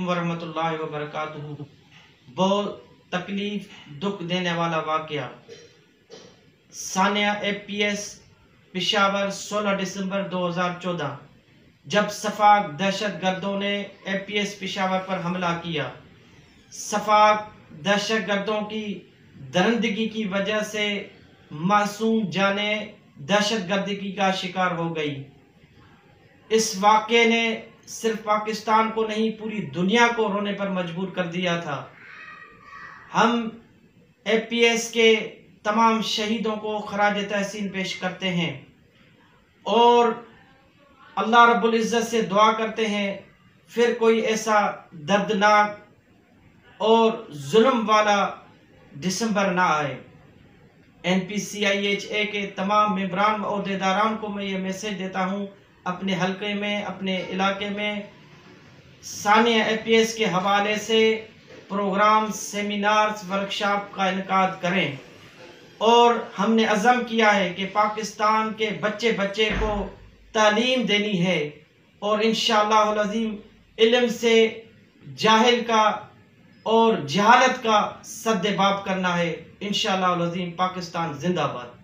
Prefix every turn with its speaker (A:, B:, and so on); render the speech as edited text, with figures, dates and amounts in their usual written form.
A: ورحمۃ اللہ وبرکاتہ۔ بہت تکلیف دکھ دینے والا واقعہ۔ ثانیہ APS پشاور 16 دسمبر 2014 جب سفاق دہشت گردوں نے APS پشاور پر حملہ کیا۔ سفاق دہشت گردوں کی درندگی کی وجہ سے معصوم جانیں دہشت گردی کا شکار ہو گئی۔ اس واقعے نے صرف پاکستان کو نہیں پوری دنیا کو رونے پر مجبور کر دیا تھا۔ ہم APS کے تمام شہیدوں کو خراج تحسین پیش کرتے ہیں اور اللہ رب العزت سے دعا کرتے ہیں پھر کوئی ایسا دردناک اور ظلم والا دسمبر نہ آئے۔ NPCIHA کے تمام ممبران و عہدیداران کو میں یہ میسیج دیتا ہوں، اپنے حلقے میں، اپنے علاقے میں ثانیہ APS کے حوالے سے پروگرام، سیمینارز، ورکشاپ کا انعقاد کریں۔ اور ہم نے عزم کیا ہے کہ پاکستان کے بچے کو تعلیم دینی ہے اور انشاءاللہ العظیم علم سے جاہل کا اور جہالت کا سد باب کرنا ہے۔ انشاءاللہ العظیم پاکستان زندہ باد۔